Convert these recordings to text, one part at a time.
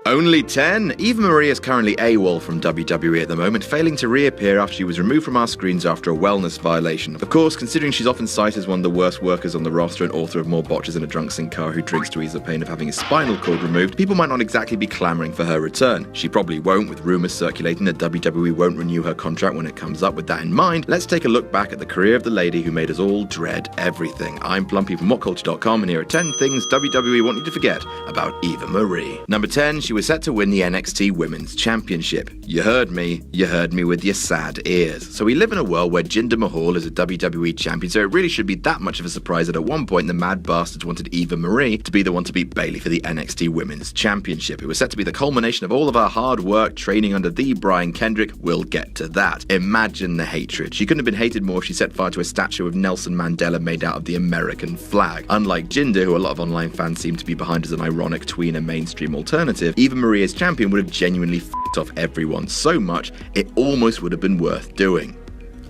Only 10? Eva Marie is currently AWOL from WWE at the moment, failing to reappear after she was removed from our screens after a wellness violation. Of course, considering she's often cited as one of the worst workers on the roster and author of more botches than a drunk Sin Cara who drinks to ease the pain of having his spinal cord removed, people might not exactly be clamouring for her return. She probably won't, with rumours circulating that WWE won't renew her contract when it comes up. With that in mind, let's take a look back at the career of the lady who made us all dread everything. I'm Plumpy from WhatCulture.com, and here are 10 things WWE want you to forget about Eva Marie. Number 10, she was set to win the NXT Women's Championship. You heard me with your sad ears. So we live in a world where Jinder Mahal is a WWE champion, so it really should be that much of a surprise that at one point the mad bastards wanted Eva Marie to be the one to beat Bayley for the NXT Women's Championship. It was set to be the culmination of all of our hard work training under the Brian Kendrick. We'll get to that. Imagine the hatred. She couldn't have been hated more if she set fire to a statue of Nelson Mandela made out of the American flag. Unlike Jinder, who a lot of online fans seem to be behind as an ironic tweener mainstream alternative, Eva Marie as champion would have genuinely f***ed off everyone so much it almost would have been worth doing.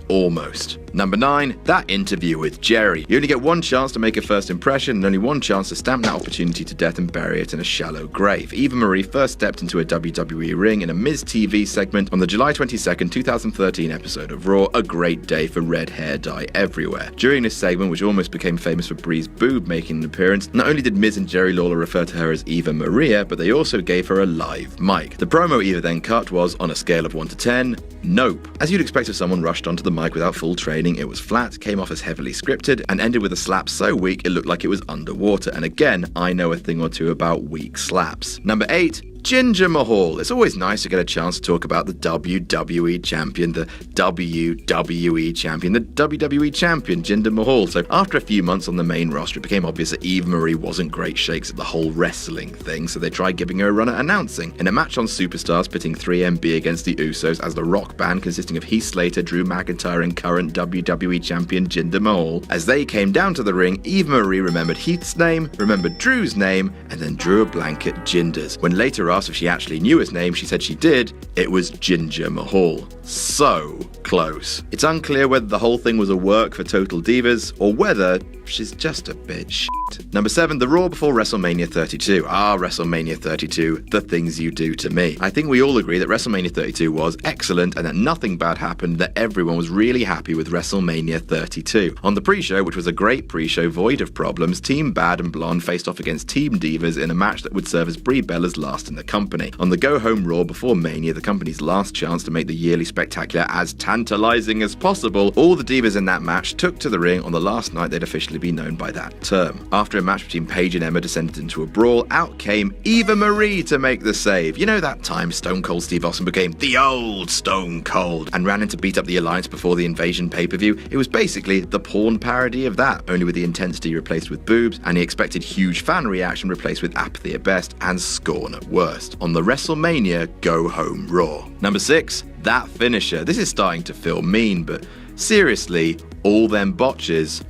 Almost. Number 9, that interview with Jerry. You only get one chance to make a first impression and only one chance to stamp that opportunity to death and bury it in a shallow grave. Eva Marie first stepped into a WWE ring in a Miz TV segment on the July 22nd, 2013 episode of Raw, A Great Day for Red Hair Dye Everywhere. During this segment, which almost became famous for Bree's boob making an appearance, not only did Miz and Jerry Lawler refer to her as Eva Maria, but they also gave her a live mic. The promo Eva then cut was, on a scale of 1 to 10, nope. As you'd expect if someone rushed onto the mic without full training, it was flat, came off as heavily scripted, and ended with a slap so weak it looked like it was underwater. And again, I know a thing or two about weak slaps. Number 8, Jinder Mahal. It's always nice to get a chance to talk about the WWE champion, the WWE champion, the WWE champion, Jinder Mahal. So after a few months on the main roster, it became obvious that Eva Marie wasn't great shakes at the whole wrestling thing, so they tried giving her a run at announcing. In a match on Superstars pitting 3MB against the Usos as the rock band consisting of Heath Slater, Drew McIntyre and current WWE champion Jinder Mahal. As they came down to the ring, Eva Marie remembered Heath's name, remembered Drew's name, and then drew a blank at Jinder's. When later asked if she actually knew his name, she said she did. It was Jinder Mahal. So close. It's unclear whether the whole thing was a work for Total Divas or whether she's just a bit shit. Number 7, the Raw before WrestleMania 32. WrestleMania 32, the things you do to me. I think we all agree that WrestleMania 32 was excellent and that nothing bad happened, that everyone was really happy with WrestleMania 32. On the pre-show, which was a great pre-show void of problems, Team Bad and Blonde faced off against Team Divas in a match that would serve as Brie Bella's last in the company. On the go-home Raw before Mania, the company's last chance to make the yearly spectacular as tantalizing as possible, all the Divas in that match took to the ring on the last night they'd officially be known by that term. After a match between Paige and Emma descended into a brawl, out came Eva Marie to make the save. You know that time Stone Cold Steve Austin became the old Stone Cold and ran in to beat up the Alliance before the Invasion pay-per-view? It was basically the porn parody of that, only with the intensity replaced with boobs and the expected huge fan reaction replaced with apathy at best and scorn at worst. On the WrestleMania Go Home Raw. Number 6, that finisher. This is starting to feel mean, but seriously, all them botches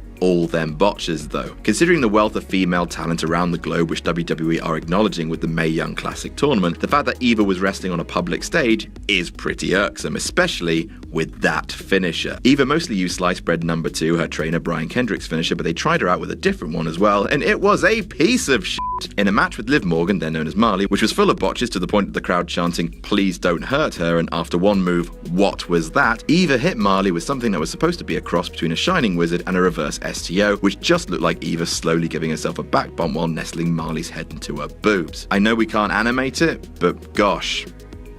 though. Considering the wealth of female talent around the globe which WWE are acknowledging with the Mae Young Classic tournament, the fact that Eva was wrestling on a public stage is pretty irksome, especially with that finisher. Eva mostly used sliced bread number 2, her trainer Brian Kendrick's finisher, but they tried her out with a different one as well, and it was a piece of shit. In a match with Liv Morgan, then known as Marley, which was full of botches to the point of the crowd chanting, "Please don't hurt her," and after one move, "What was that?" Eva hit Marley with something that was supposed to be a cross between a Shining Wizard and a reverse STO, which just looked like Eva slowly giving herself a back bump while nestling Marley's head into her boobs. I know we can't animate it, but gosh,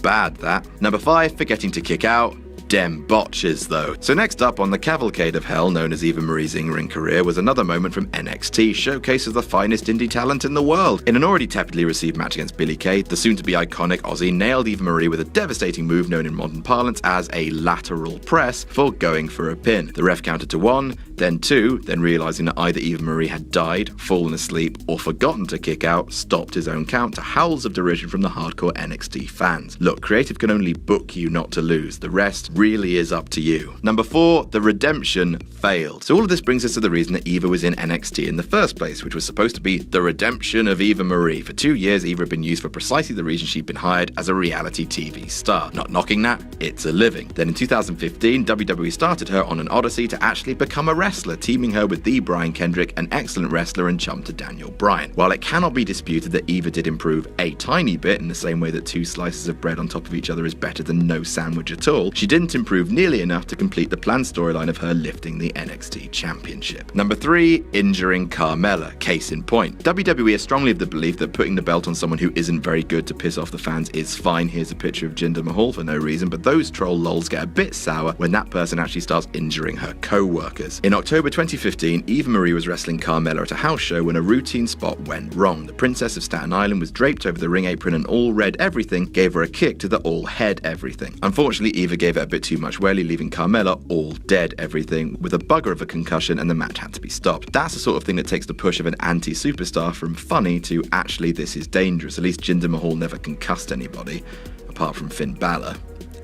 bad that. Number 5, forgetting to kick out. Dem botches though. So next up on the cavalcade of hell known as Eva Marie's in-ring career was another moment from NXT, showcase of the finest indie talent in the world. In an already tepidly received match against Billie Kay, the soon-to-be iconic Aussie nailed Eva Marie with a devastating move known in modern parlance as a lateral press for going for a pin. The ref counted to 1, then 2, then realising that either Eva Marie had died, fallen asleep, or forgotten to kick out, stopped his own count to howls of derision from the hardcore NXT fans. Look, creative can only book you not to lose. The rest really is up to you. Number 4, the redemption failed. So all of this brings us to the reason that Eva was in NXT in the first place, which was supposed to be the redemption of Eva Marie. For 2 years, Eva had been used for precisely the reason she'd been hired as a reality TV star. Not knocking that, it's a living. Then in 2015, WWE started her on an odyssey to actually become a wrestler. wrestler, teaming her with the Brian Kendrick, an excellent wrestler and chum to Daniel Bryan. While it cannot be disputed that Eva did improve a tiny bit, in the same way that 2 slices of bread on top of each other is better than no sandwich at all, she didn't improve nearly enough to complete the planned storyline of her lifting the NXT Championship. Number 3, injuring Carmella. Case in point. WWE is strongly of the belief that putting the belt on someone who isn't very good to piss off the fans is fine. Here's a picture of Jinder Mahal for no reason, but those troll lols get a bit sour when that person actually starts injuring her co-workers. In October 2015, Eva Marie was wrestling Carmella at a house show when a routine spot went wrong. The Princess of Staten Island was draped over the ring apron and all red everything gave her a kick to the all head everything. Unfortunately, Eva gave it a bit too much welly, leaving Carmella all dead everything with a bugger of a concussion, and the match had to be stopped. That's the sort of thing that takes the push of an anti-superstar from funny to actually this is dangerous. At least Jinder Mahal never concussed anybody, apart from Finn Balor.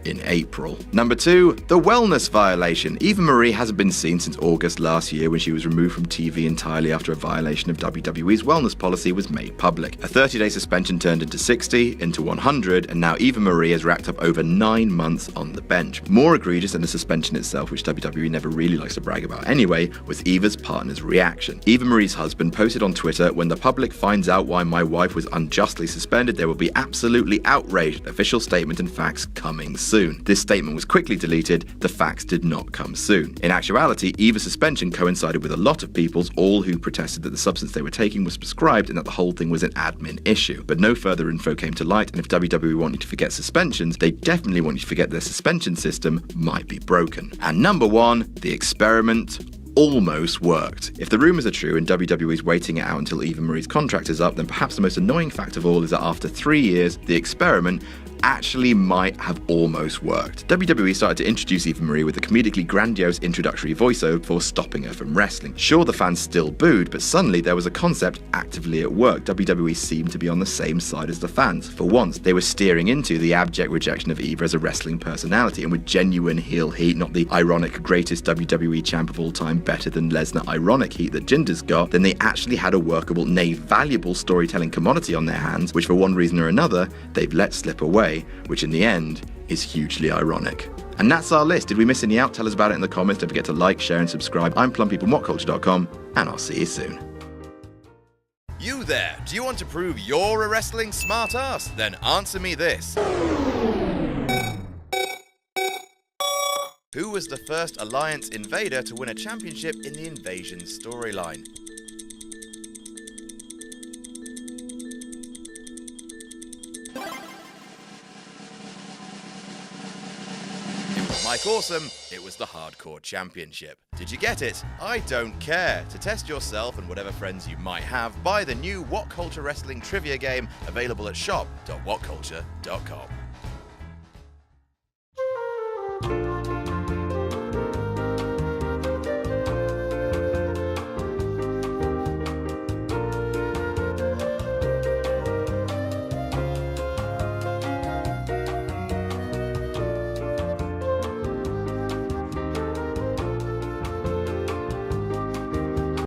In April. Number 2, the wellness violation. Eva Marie hasn't been seen since August last year when she was removed from TV entirely after a violation of WWE's wellness policy was made public. A 30-day suspension turned into 60, into 100, and now Eva Marie has racked up over 9 months on the bench. More egregious than the suspension itself, which WWE never really likes to brag about anyway, was Eva's partner's reaction. Eva Marie's husband posted on Twitter, "When the public finds out why my wife was unjustly suspended, they will be absolutely outraged. Official statement and facts coming soon." This statement was quickly deleted. The facts did not come soon. In actuality, Eva's suspension coincided with a lot of people's, all who protested that the substance they were taking was prescribed and that the whole thing was an admin issue. But no further info came to light, and if WWE want you to forget suspensions, they definitely want you to forget their suspension system might be broken. And number 1, the experiment almost worked. If the rumours are true and WWE is waiting it out until Eva Marie's contract is up, then perhaps the most annoying fact of all is that after 3 years, the experiment actually might have almost worked. WWE started to introduce Eva Marie with a comedically grandiose introductory voiceover before stopping her from wrestling. Sure, the fans still booed, but suddenly there was a concept actively at work. WWE seemed to be on the same side as the fans. For once, they were steering into the abject rejection of Eva as a wrestling personality, and with genuine heel heat, not the ironic greatest WWE champ of all time, better than Lesnar ironic heat that Jinder's got, then they actually had a workable, nay valuable storytelling commodity on their hands, which for one reason or another, they've let slip away, which in the end is hugely ironic. And that's our list. Did we miss any out? Tell us about it in the comments. Don't forget to like, share and subscribe. I'm Plumpy from WhatCulture.com, and I'll see you soon. You there, do you want to prove you're a wrestling smartass? Then answer me this. Who was the first Alliance Invader to win a championship in the Invasion storyline? Mike Awesome, it was the Hardcore Championship. Did you get it? I don't care. To test yourself and whatever friends you might have, buy the new What Culture Wrestling trivia game available at shop.whatculture.com.